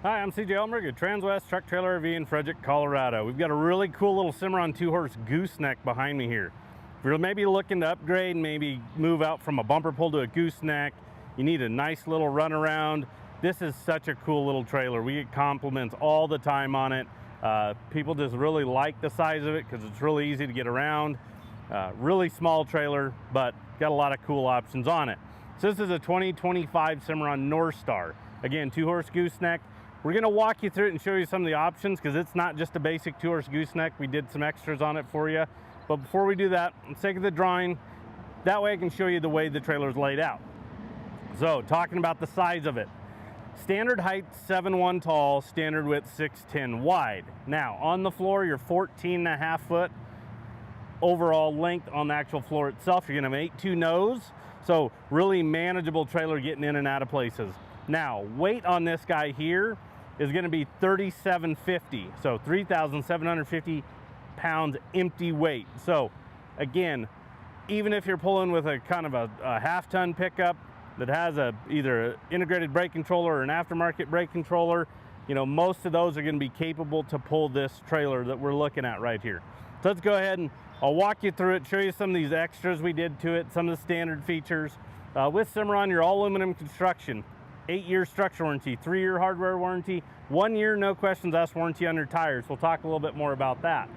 Hi, I'm CJ Elmberg at Transwest Truck Trailer RV in Frederick, Colorado. We've got a really cool little Cimarron 2-horse gooseneck behind me here. If you're maybe looking to upgrade, maybe move out from a bumper pull to a gooseneck, you need a nice little runaround, this is such a cool little trailer. We get compliments all the time on it. People just really like the size of it because it's really easy to get around. Really small trailer, but got a lot of cool options on it. So this is a 2025 Ciamrrons Norstar. Again, 2-horse gooseneck. We're going to walk you through it and show you some of the options because it's not just a basic 2-horse gooseneck. We did some extras on it for you. But before we do that, let's take the drawing. That way I can show you the way the trailer is laid out. So, talking about the size of it. Standard height 7'1" tall, standard width 6'10" wide. Now, on the floor, you're 14.5 foot overall length on the actual floor itself. You're going to have an 8'2" nose. So, really manageable trailer getting in and out of places. Now, weight on this guy here is going to be 3,750, so 3,750 pounds empty weight. So again, even if you're pulling with a kind of a half-ton pickup that has either an integrated brake controller or an aftermarket brake controller, you know, most of those are going to be capable to pull this trailer that we're looking at right here. So let's go ahead and I'll walk you through it, show you some of these extras we did to it, some of the standard features. With Cimarron, your all aluminum construction. 8-year structure warranty, 3-year hardware warranty, 1 year no questions asked warranty on your tires. We'll talk a little bit more about that.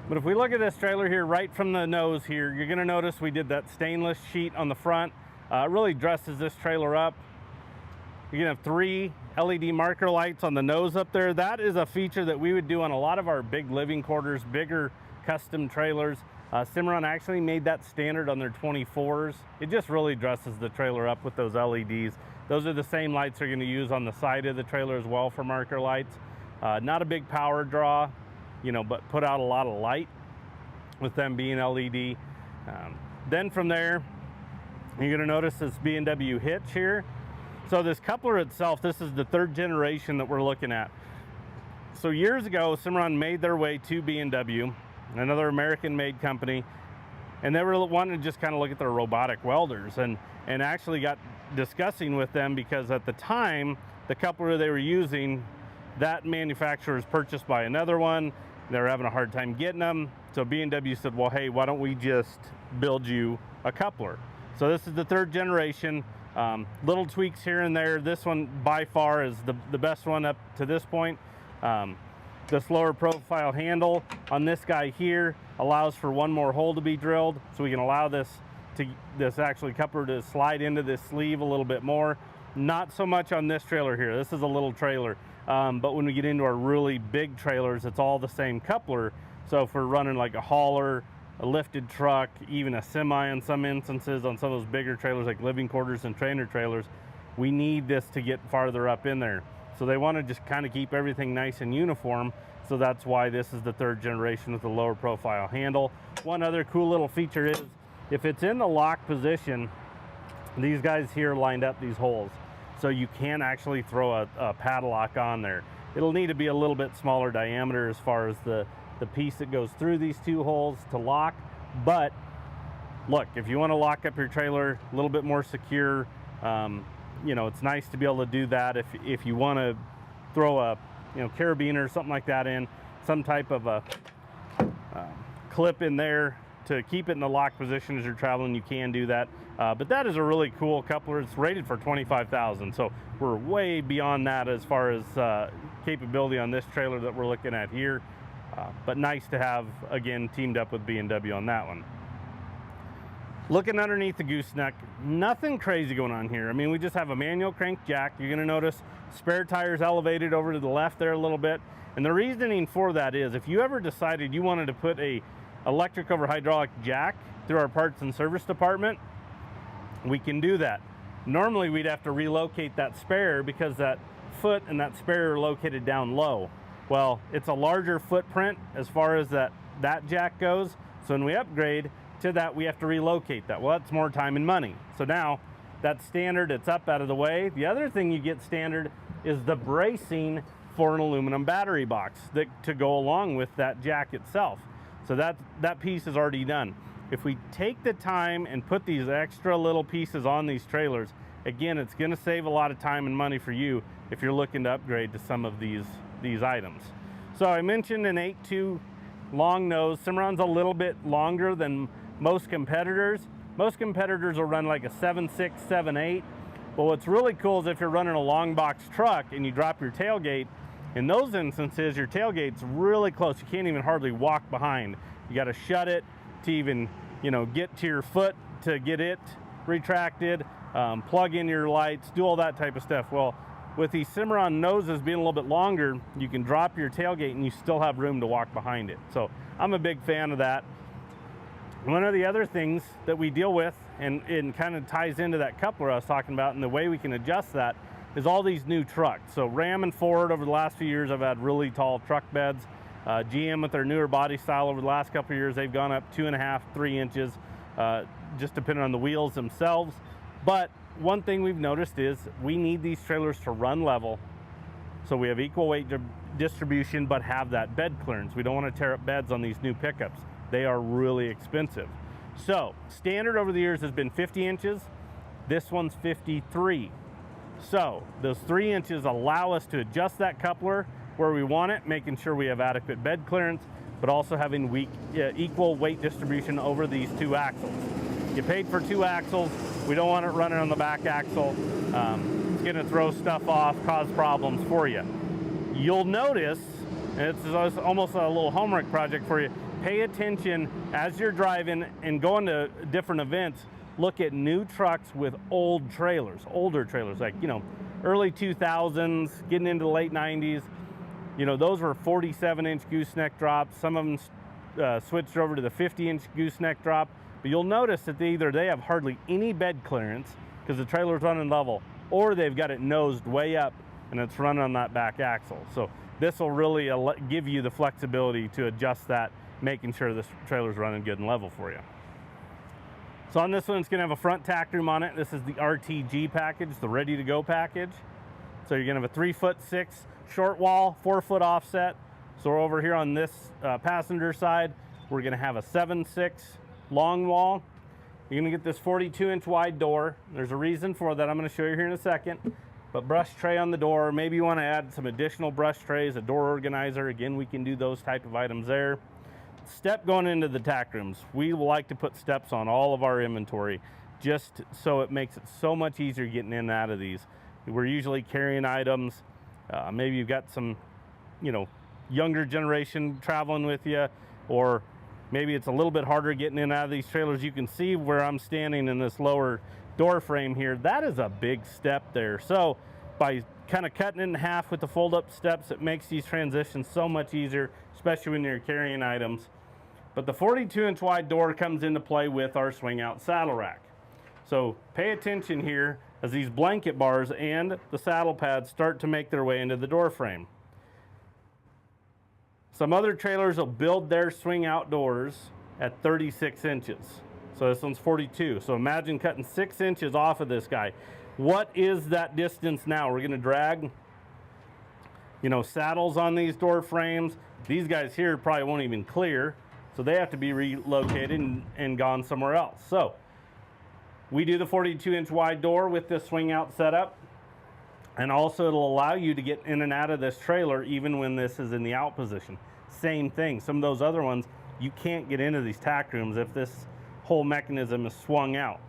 But if we look at this trailer here, right from the nose here, you're going to notice we did that stainless sheet on the front. It really dresses this trailer up. You're going to have 3 LED marker lights on the nose up there. That is a feature that we would do on a lot of our big living quarters, bigger custom trailers. Cimarron actually made that standard on their 24s. It just really dresses the trailer up with those LEDs. Those are the same lights they're going to use on the side of the trailer as well for marker lights. Not a big power draw, you know, but put out a lot of light with them being LED. Then from there, you're going to notice this B&W hitch here. So this coupler itself, this is the 3rd generation that we're looking at. So years ago, Cimarron made their way to B&W, another American-made company, and they were wanting to just kind of look at their robotic welders and actually got discussing with them because at the time, the coupler they were using, that manufacturer was purchased by another one. They were having a hard time getting them. So B&W said, well, hey, why don't we just build you a coupler? So this is the 3rd generation. Little tweaks here and there. This one by far is the best one up to this point. This lower profile handle on this guy here allows for 1 more hole to be drilled, so we can allow this actually coupler to slide into this sleeve a little bit more. Not so much on this trailer here. This is a little trailer, but when we get into our really big trailers, it's all the same coupler. So if we're running like a hauler, a lifted truck, even a semi in some instances on some of those bigger trailers like living quarters and trailer trailers, we need this to get farther up in there. So they want to just kind of keep everything nice and uniform. So that's why this is the 3rd generation with the lower profile handle. One other cool little feature is if it's in the lock position, these guys here lined up these holes. So you can actually throw a padlock on there. It'll need to be a little bit smaller diameter as far as the piece that goes through these 2 holes to lock. But look, if you want to lock up your trailer a little bit more secure, you know, it's nice to be able to do that. If you want to throw a, you know, carabiner or something like that in, some type of a clip in there to keep it in the lock position as you're traveling, you can do that. But that is a really cool coupler. It's rated for 25,000, so we're way beyond that as far as capability on this trailer that we're looking at here. But nice to have, again, teamed up with B&W on that one. Looking underneath the gooseneck, nothing crazy going on here. I mean, we just have a manual crank jack. You're going to notice spare tires elevated over to the left there a little bit. And the reasoning for that is if you ever decided you wanted to put a electric over hydraulic jack through our parts and service department, we can do that. Normally, we'd have to relocate that spare because that foot and that spare are located down low. Well, it's a larger footprint as far as that jack goes. So when we upgrade to that, we have to relocate that. Well, that's more time and money. So now that's standard, it's up out of the way. The other thing you get standard is the bracing for an aluminum battery box to go along with that jack itself. So that piece is already done. If we take the time and put these extra little pieces on these trailers, again, it's going to save a lot of time and money for you if you're looking to upgrade to some of these items. So I mentioned an 8.2 long nose. Cimarron's a little bit longer than most competitors. Most competitors will run like a 7.6, 7.8. But what's really cool is if you're running a long box truck and you drop your tailgate, in those instances, your tailgate's really close. You can't even hardly walk behind. You got to shut it to even, you know, get to your foot to get it retracted, plug in your lights, do all that type of stuff. Well, with these Cimarron noses being a little bit longer, you can drop your tailgate and you still have room to walk behind it. So I'm a big fan of that. One of the other things that we deal with, and kind of ties into that coupler I was talking about, and the way we can adjust that, is all these new trucks. So Ram and Ford over the last few years have had really tall truck beds. GM with their newer body style over the last couple of years, they've gone up 2.5, 3 inches, just depending on the wheels themselves. But one thing we've noticed is we need these trailers to run level, so we have equal weight distribution, but have that bed clearance. We don't want to tear up beds on these new pickups. They are really expensive. So standard over the years has been 50 inches. This one's 53. So those 3 inches allow us to adjust that coupler where we want it, making sure we have adequate bed clearance, but also having equal weight distribution over these 2 axles. You paid for 2 axles. We don't want it running on the back axle. It's going to throw stuff off, cause problems for you. You'll notice, and it's almost a little homework project for you, pay attention as you're driving and going to different events. Look at new trucks with old trailers, older trailers, like, you know, early 2000s, getting into the late 90s. You know, those were 47-inch gooseneck drops. Some of them switched over to the 50-inch gooseneck drop. But you'll notice that either they have hardly any bed clearance because the trailer's running level, or they've got it nosed way up and it's running on that back axle. So this will really give you the flexibility to adjust that, making sure this trailer's running good and level for you. So on this one, it's going to have a front tack room on it. This is the RTG package, the ready to go package. So you're going to have a 3'6" short wall, 4-foot offset. So we're over here on this passenger side, we're going to have a 7'6" long wall. You're going to get this 42-inch wide door. There's a reason for that I'm going to show you here in a second. But brush tray on the door. Maybe you want to add some additional brush trays, a door organizer. Again, we can do those type of items there. Step going into the tack rooms. We like to put steps on all of our inventory just so it makes it so much easier getting in and out of these. We're usually carrying items. Maybe you've got some, you know, younger generation traveling with you, or maybe it's a little bit harder getting in and out of these trailers. You can see where I'm standing in this lower door frame here. That is a big step there. So by kind of cutting it in half with the fold-up steps, it makes these transitions so much easier, especially when you're carrying items. But the 42-inch wide door comes into play with our swing-out saddle rack. So pay attention here as these blanket bars and the saddle pads start to make their way into the door frame. Some other trailers will build their swing-out doors at 36 inches. So this one's 42. So imagine cutting 6 inches off of this guy. What is that distance now? We're going to drag, you know, saddles on these door frames. These guys here probably won't even clear, so they have to be relocated and gone somewhere else. So we do the 42-inch wide door with this swing out setup, and also it'll allow you to get in and out of this trailer even when this is in the out position. Same thing. Some of those other ones, you can't get into these tack rooms if this whole mechanism is swung out.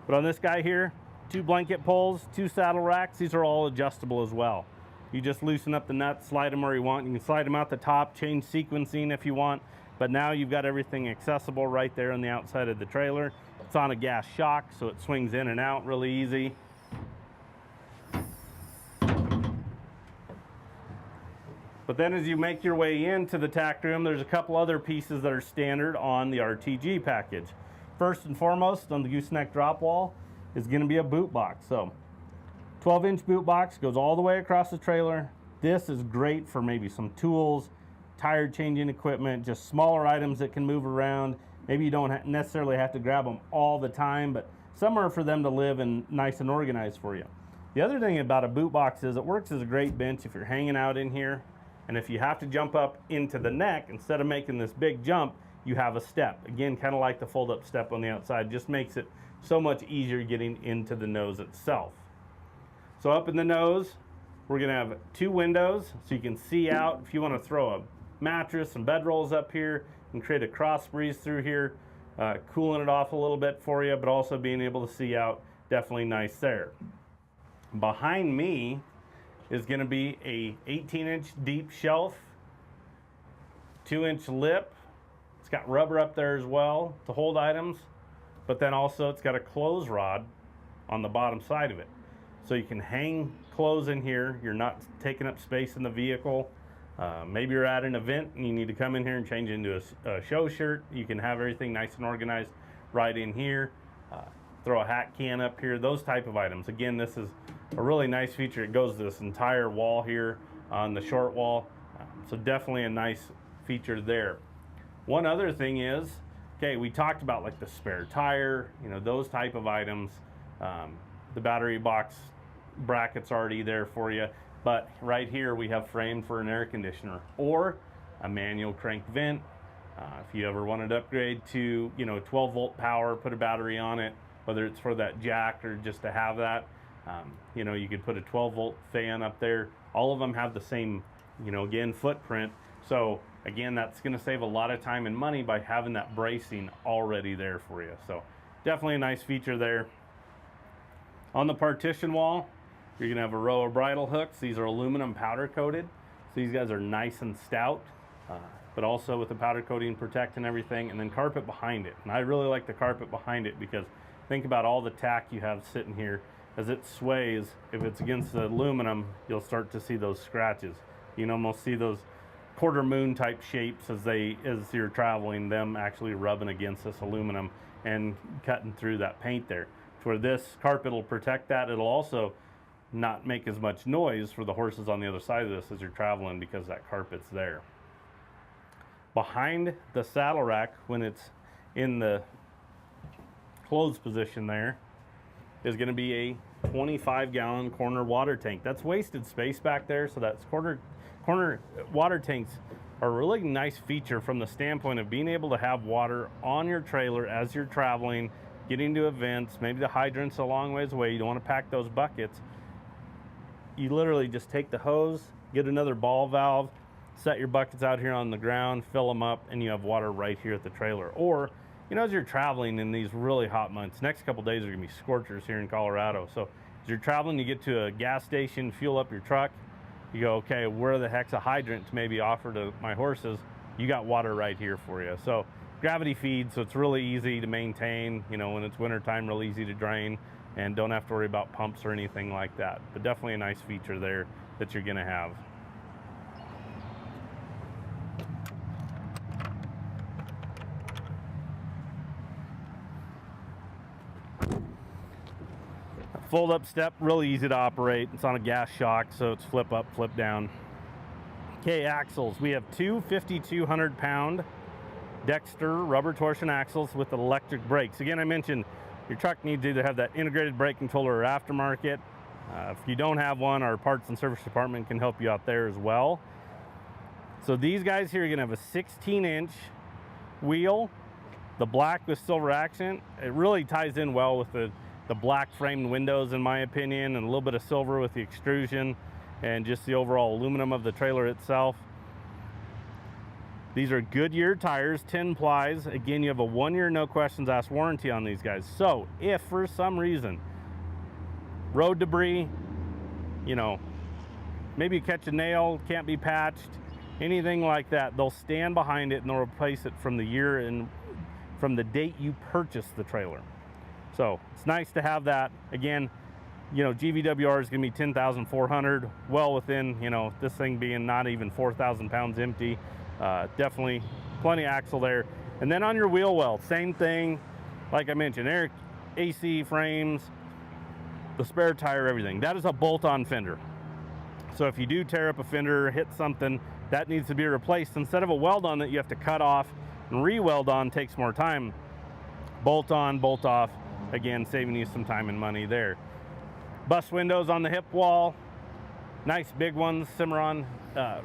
But on this guy here, 2 blanket poles, 2 saddle racks. These are all adjustable as well. You just loosen up the nuts, slide them where you want. You can slide them out the top, change sequencing if you want. But now you've got everything accessible right there on the outside of the trailer. It's on a gas shock, so it swings in and out really easy. But then as you make your way into the tack room, there's a couple other pieces that are standard on the RTG package. First and foremost, on the gooseneck drop wall, is going to be a boot box. So 12-inch boot box goes all the way across the trailer. This is great for maybe some tools, tire changing equipment, just smaller items that can move around. Maybe you don't necessarily have to grab them all the time, but somewhere for them to live and nice and organized for you. The other thing about a boot box is it works as a great bench if you're hanging out in here, and if you have to jump up into the neck, instead of making this big jump, you have a step. Again, kind of like the fold-up step on the outside, just makes it so much easier getting into the nose itself. So up in the nose, we're gonna have 2 windows so you can see out. If you wanna throw a mattress and bedrolls up here and create a cross breeze through here, cooling it off a little bit for you, but also being able to see out, definitely nice there. Behind me is gonna be a 18-inch deep shelf, 2-inch lip. It's got rubber up there as well to hold items, but then also it's got a clothes rod on the bottom side of it. So you can hang clothes in here. You're not taking up space in the vehicle. Maybe you're at an event and you need to come in here and change into a show shirt. You can have everything nice and organized right in here. Throw a hat can up here, those type of items. Again, this is a really nice feature. It goes to this entire wall here on the short wall. So definitely a nice feature there. One other thing is, okay, we talked about like the spare tire, you know, those type of items. The battery box bracket's already there for you, but right here we have frame for an air conditioner or a manual crank vent. If you ever wanted to upgrade to, you know, 12-volt power, put a battery on it, whether it's for that jack or just to have that, you know, you could put a 12-volt fan up there. All of them have the same, you know, again, footprint. So again, that's going to save a lot of time and money by having that bracing already there for you. So definitely a nice feature there. On the partition wall, you're going to have a row of bridle hooks. These are aluminum powder coated. So these guys are nice and stout, but also with the powder coating protecting everything, and then carpet behind it. And I really like the carpet behind it because think about all the tack you have sitting here. As it sways, if it's against the aluminum, you'll start to see those scratches. You can almost see those quarter moon type shapes as you're traveling, them actually rubbing against this aluminum and cutting through that paint there. To where this carpet will protect that. It'll also not make as much noise for the horses on the other side of this as you're traveling because that carpet's there. Behind the saddle rack, when it's in the closed position there, is going to be a 25-gallon corner water tank. That's wasted space back there, so that's corner water tanks are a really nice feature from the standpoint of being able to have water on your trailer as you're traveling, getting to events. Maybe the hydrant's a long ways away, you don't want to pack those buckets. You literally just take the hose, get another ball valve, set your buckets out here on the ground, fill them up, and you have water right here at the trailer. Or, you know, as you're traveling in these really hot months, next couple days are gonna be scorchers here in Colorado. So as you're traveling, you get to a gas station, fuel up your truck, you go, okay, where the heck's a hydrant to maybe offer to my horses? You got water right here for you. So gravity feed, so it's really easy to maintain, you know, when it's wintertime, real easy to drain, and don't have to worry about pumps or anything like that. But definitely a nice feature there that you're gonna have. Fold up step, really easy to operate. It's on a gas shock, so it's flip up, flip down. Okay, axles. We have two 5,200-pound Dexter rubber torsion axles with electric brakes. Again, I mentioned your truck needs to either have that integrated brake controller or aftermarket. If you don't have one, our parts and service department can help you out there as well. So these guys here are gonna have a 16-inch wheel, the black with silver accent. It really ties in well with the black framed windows, in my opinion, and a little bit of silver with the extrusion and just the overall aluminum of the trailer itself. These are Goodyear tires, 10 plies. Again, you have a 1-year no questions asked warranty on these guys. So if for some reason road debris, you know, maybe you catch a nail, can't be patched, anything like that, they'll stand behind it and they'll replace it from the year and from the date you purchased the trailer. So it's nice to have that. Again, you know, GVWR is going to be 10,400, well within, you know, this thing being not even 4,000 pounds empty. Definitely plenty of axle there. And then on your wheel well, same thing. Like I mentioned, air AC frames, the spare tire, everything. That is a bolt-on fender. So if you do tear up a fender, hit something, that needs to be replaced. Instead of a weld on that you have to cut off and re-weld on, takes more time. Bolt on, bolt off. Again, saving you some time and money there. Bus windows on the hip wall, nice big ones. Cimarron,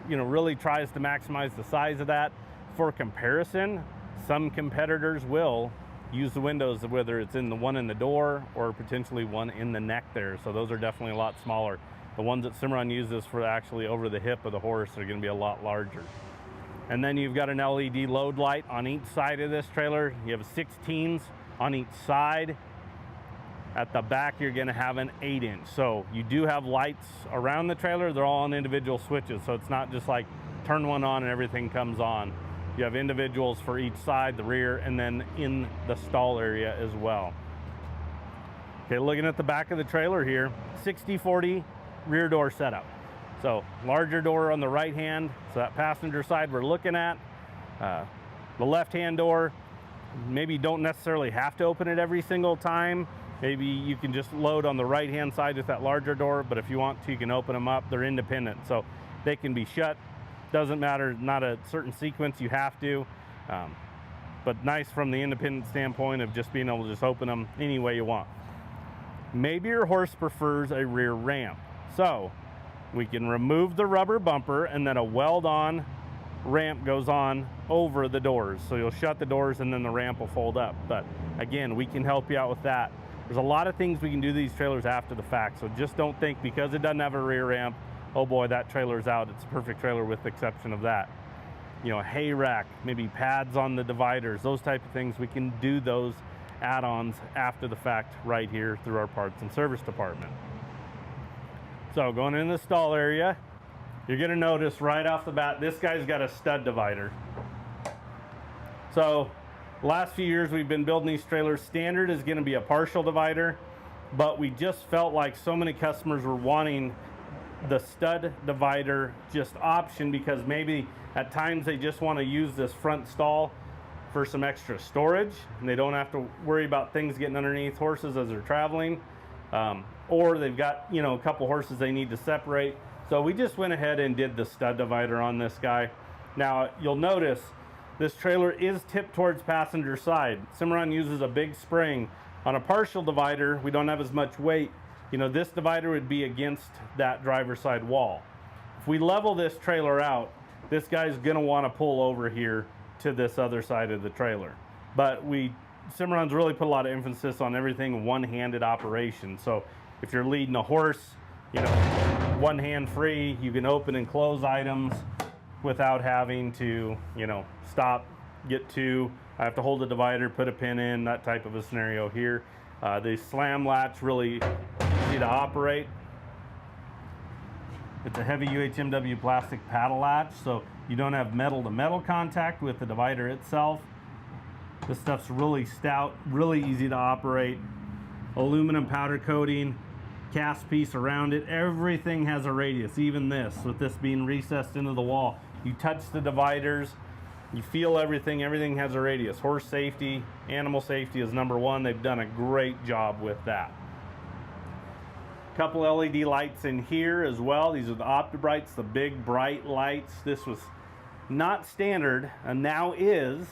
you know, really tries to maximize the size of that. For comparison, Some competitors will use the windows, whether it's in the one in the door or potentially one in the neck there. So those are definitely a lot smaller. The ones that Cimarron uses for actually over the hip of the horse are going to be a lot larger. And then you've got an LED load light on each side of this trailer. You have 16s on each side. At the back, you're going to have an 8-inch. So you do have lights around the trailer. They're all on individual switches. So it's not just like turn one on and everything comes on. You have individuals for each side, the rear, and then in the stall area as well. Okay, looking at the back of the trailer here, 60-40 rear door setup. So larger door on the right hand, so that passenger side we're looking at. The left hand door, maybe you don't necessarily have to open it every single time. Maybe you can just load on the right hand side with that larger door, but if you want to, you can open them up. They're independent, so they can be shut. Doesn't matter, not a certain sequence you have to, but nice from the independent standpoint of just being able to just open them any way you want. Maybe your horse prefers a rear ramp, so we can remove the rubber bumper and then a weld-on ramp goes on over the doors. So you'll shut the doors and then the ramp will fold up. But again, we can help you out with that. There's a lot of things we can do to these trailers after the fact, so just don't think because it doesn't have a rear ramp, oh boy, that trailer's out. It's a perfect trailer with the exception of that. You know, a hay rack, maybe pads on the dividers, those type of things. We can do those add-ons after the fact right here through our parts and service department. So going in the stall area, you're gonna notice right off the bat, this guy's got a stud divider. So last few years we've been building these trailers. Standard is gonna be a partial divider, but we just felt like so many customers were wanting the stud divider just option because maybe at times they just want to use this front stall for some extra storage and they don't have to worry about things getting underneath horses as they're traveling, or they've got, you know, a couple horses they need to separate. So we just went ahead and did the stud divider on this guy. Now you'll notice this trailer is tipped towards passenger side. Cimarron uses a big spring. On a partial divider, we don't have as much weight. You know, this divider would be against that driver's side wall. If we level this trailer out, this guy's gonna wanna pull over here to this other side of the trailer. But Cimarron's really put a lot of emphasis on everything one-handed operation. So if you're leading a horse, you know, one hand free, you can open and close items without having to, you know, stop, get two, I have to hold the divider, put a pin in, that type of a scenario here. The slam latch, really easy to operate. It's a heavy UHMW plastic paddle latch, so you don't have metal to metal contact with the divider itself. This stuff's really stout, really easy to operate. Aluminum powder coating, cast piece around it. Everything has a radius, even this, with this being recessed into the wall. You touch the dividers, you feel everything, everything has a radius. Horse safety, animal safety is number one. They've done a great job with that. Couple LED lights in here as well. These are the OptiBrights, the big bright lights. This was not standard and now is.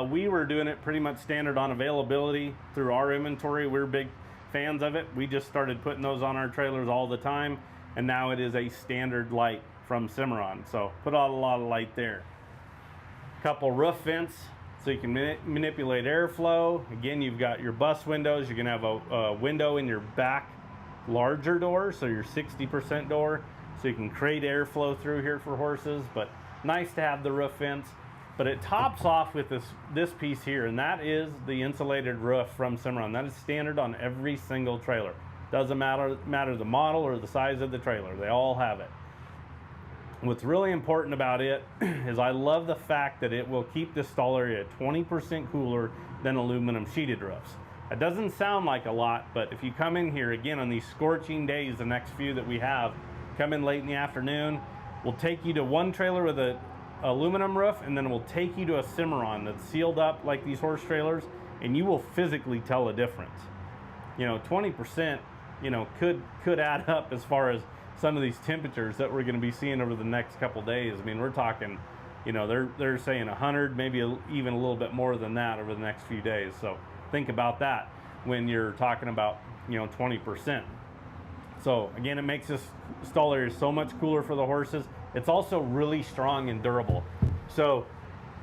We were doing it pretty much standard on availability through our inventory. We're big fans of it. We just started putting those on our trailers all the time, and now it is a standard light from Cimarron. So put out a lot of light there. Couple roof vents so you can manipulate airflow. Again, you've got your bus windows. You can have a window in your back larger door, so your 60% door, so you can create airflow through here for horses. But nice to have the roof vents. But it tops off with this piece here, and that is the insulated roof from Cimarron. That is standard on every single trailer. Doesn't matter the model or the size of the trailer, they all have it. What's really important about it is I love the fact that it will keep the stall area 20% cooler than aluminum sheeted roofs. It doesn't sound like a lot, but if you come in here again on these scorching days, the next few that we have, come in late in the afternoon, we'll take you to one trailer with a aluminum roof, and then we'll take you to a Cimarron that's sealed up like these horse trailers, and you will physically tell a difference. You know, 20%, you know, could add up as far as some of these temperatures that we're going to be seeing over the next couple days. I mean, we're talking, you know, they're saying 100, maybe even a little bit more than that over the next few days. So think about that when you're talking about, you know, 20%. So again, it makes this stall area so much cooler for the horses. It's also really strong and durable. So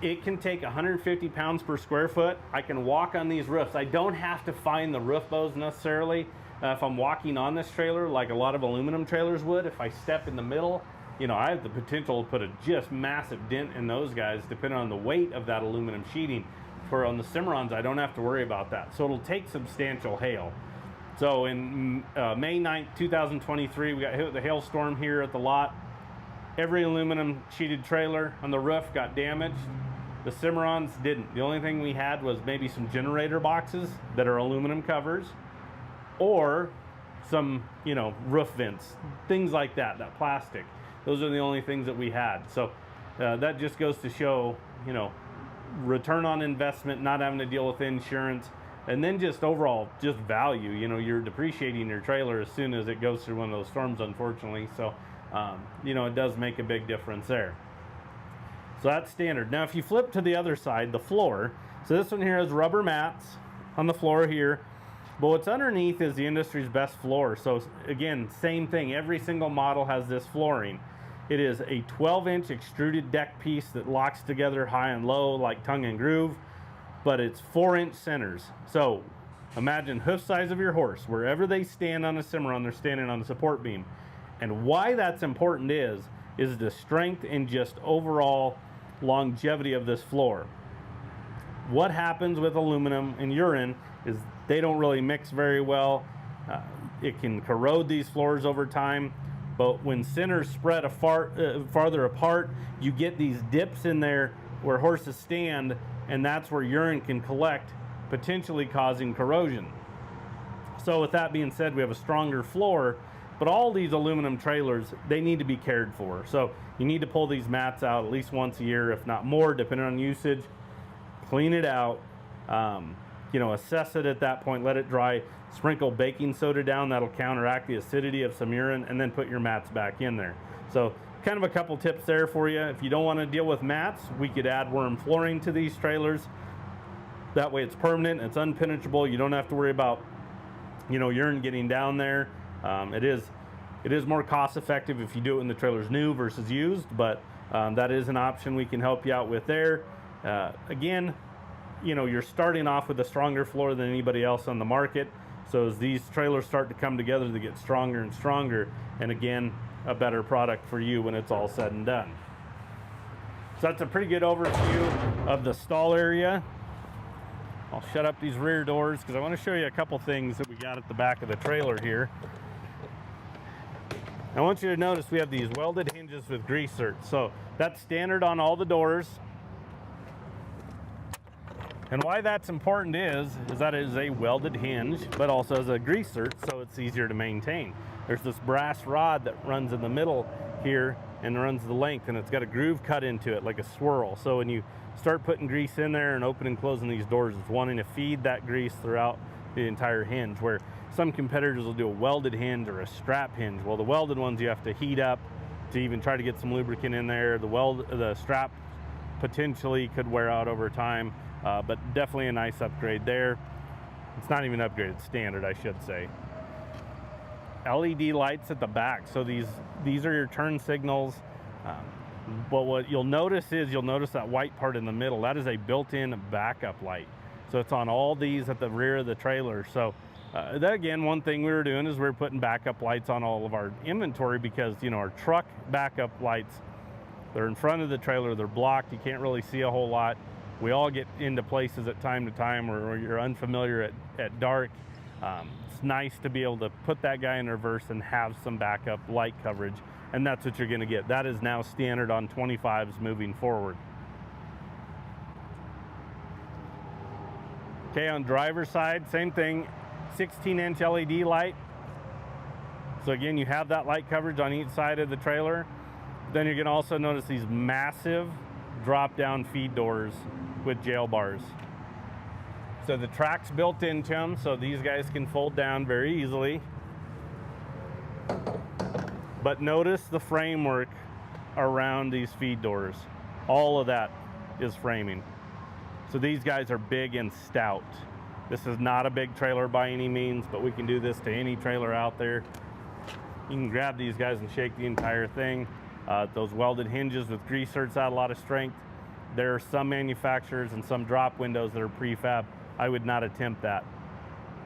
it can take 150 pounds per square foot. I can walk on these roofs. I don't have to find the roof bows necessarily. If I'm walking on this trailer, like a lot of aluminum trailers would, if I step in the middle, you know, I have the potential to put a just massive dent in those guys depending on the weight of that aluminum sheeting. For on the Cimarrons, I don't have to worry about that. So it'll take substantial hail. So in May 9th, 2023, we got hit with a hailstorm here at the lot. Every aluminum sheeted trailer on the roof got damaged. The Cimarrons didn't. The only thing we had was maybe some generator boxes that are aluminum covers, or some, you know, roof vents, things like that, that plastic. Those are the only things that we had. So that just goes to show, you know, return on investment, not having to deal with insurance, and then just overall just value. You know, you're depreciating your trailer as soon as it goes through one of those storms, unfortunately. So you know, it does make a big difference there. So that's standard. Now if you flip to the other side, the floor, so this one here has rubber mats on the floor here, but what's underneath is the industry's best floor. So again, same thing, every single model has this flooring. It is a 12-inch extruded deck piece that locks together high and low like tongue and groove, but it's 4-inch centers. So imagine hoof size of your horse. Wherever they stand on a Cimarron, they're standing on a support beam. And why that's important is the strength and just overall longevity of this floor. What happens with aluminum and urine is they don't really mix very well. It can corrode these floors over time. But when centers spread farther apart, you get these dips in there where horses stand, and that's where urine can collect, potentially causing corrosion. So with that being said, we have a stronger floor, but all these aluminum trailers, they need to be cared for. So you need to pull these mats out at least once a year, if not more, depending on usage. Clean it out, you know, assess it at that point, let it dry. Sprinkle baking soda down, that'll counteract the acidity of Cimarron, and then put your mats back in there. So kind of a couple tips there for you. If you don't want to deal with mats, we could add worm flooring to these trailers. That way it's permanent, it's unpenetrable. You don't have to worry about, you know, urine getting down there. It is more cost effective if you do it when the trailer's new versus used, but that is an option we can help you out with there. Again, you know, you're starting off with a stronger floor than anybody else on the market. So as these trailers start to come together, they get stronger and stronger, and again, a better product for you when it's all said and done. So that's a pretty good overview of the stall area. I'll shut up these rear doors because I want to show you a couple things that we got at the back of the trailer here. I want you to notice we have these welded hinges with grease zerks. So that's standard on all the doors. And why that's important is that it is a welded hinge, but also has a grease zert, so it's easier to maintain. There's this brass rod that runs in the middle here and runs the length, and it's got a groove cut into it like a swirl. So when you start putting grease in there and opening and closing these doors, it's wanting to feed that grease throughout the entire hinge, where some competitors will do a welded hinge or a strap hinge. Well, the welded ones you have to heat up to even try to get some lubricant in there. The strap potentially could wear out over time. But definitely a nice upgrade there. It's not even upgraded, it's standard, I should say. LED lights at the back. So these are your turn signals. But what you'll notice is that white part in the middle. That is a built-in backup light. So it's on all these at the rear of the trailer. So that again, one thing we were doing is we were putting backup lights on all of our inventory because, you know, our truck backup lights, they're in front of the trailer, they're blocked, you can't really see a whole lot. We all get into places at time to time where you're unfamiliar at dark. It's nice to be able to put that guy in reverse and have some backup light coverage, and that's what you're going to get. That is now standard on 25s moving forward. Okay, on driver's side, same thing, 16-inch LED light. So again, you have that light coverage on each side of the trailer. Then you're going to also notice these massive drop-down feed doors with jail bars. So the track's built into them, so these guys can fold down very easily. But notice the framework around these feed doors. All of that is framing. So these guys are big and stout. This is not a big trailer by any means, but we can do this to any trailer out there. You can grab these guys and shake the entire thing. Those welded hinges with grease zerks add a lot of strength. There are some manufacturers and some drop windows that are prefab. I would not attempt that.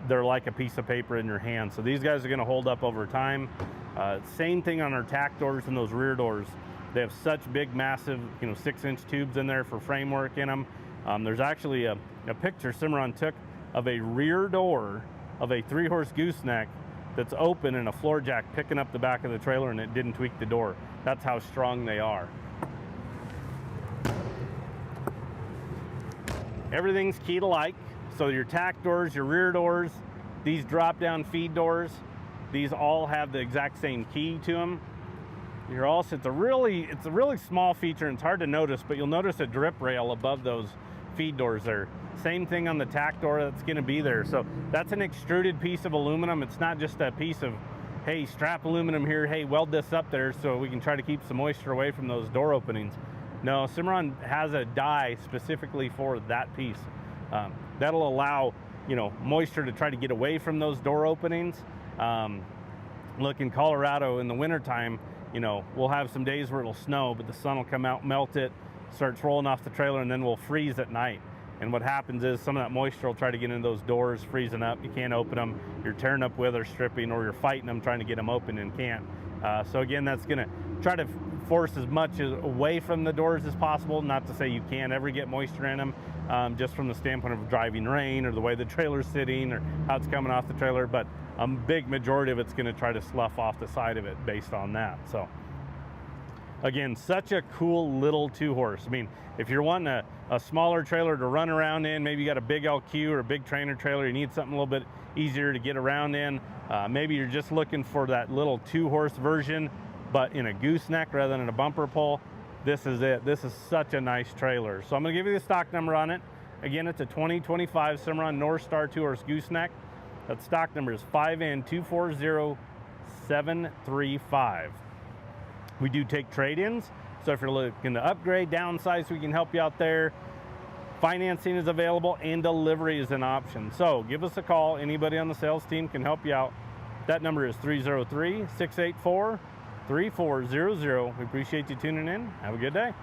They're like a piece of paper in your hand. So these guys are going to hold up over time. Same thing on our tack doors and those rear doors. They have such big, massive, 6-inch tubes in there for framework in them. There's actually a picture Cimarron took of a rear door of a 3-horse gooseneck that's open and a floor jack picking up the back of the trailer, and it didn't tweak the door. That's how strong they are. Everything's keyed alike. So your tack doors, your rear doors, these drop down feed doors, these all have the exact same key to them. You're also, it's a really small feature, and it's hard to notice, but you'll notice a drip rail above those feed doors there. Same thing on the tack door that's going to be there. So that's an extruded piece of aluminum. It's not just a piece of, hey, strap aluminum here, hey, weld this up there so we can try to keep some moisture away from those door openings. No, Cimarron has a die specifically for that piece. That'll allow, moisture to try to get away from those door openings. Look, in Colorado in the wintertime, we'll have some days where it'll snow, but the sun will come out, melt it, starts rolling off the trailer, and then we'll freeze at night. And what happens is some of that moisture will try to get into those doors, freezing up. You can't open them. You're tearing up weather stripping, or you're fighting them trying to get them open and can't. So again, that's going to try to force as much away from the doors as possible. Not to say you can't ever get moisture in them, just from the standpoint of driving rain or the way the trailer's sitting or how it's coming off the trailer. But a big majority of it's going to try to slough off the side of it based on that. So again, such a cool little 2-horse. I mean, if you're wanting a smaller trailer to run around in, maybe you got a big LQ or a big trainer trailer, you need something a little bit easier to get around in. Maybe you're just looking for that little 2-horse version, but in a gooseneck rather than a bumper pull. This is it. This is such a nice trailer. So I'm going to give you the stock number on it. Again, it's a 2025 Cimarron Norstar 2-horse gooseneck. That stock number is 5N240735. We do take trade-ins, so if you're looking to upgrade, downsize, we can help you out there. Financing is available and delivery is an option. So give us a call. Anybody on the sales team can help you out. That number is 303-684-3400. We appreciate you tuning in. Have a good day.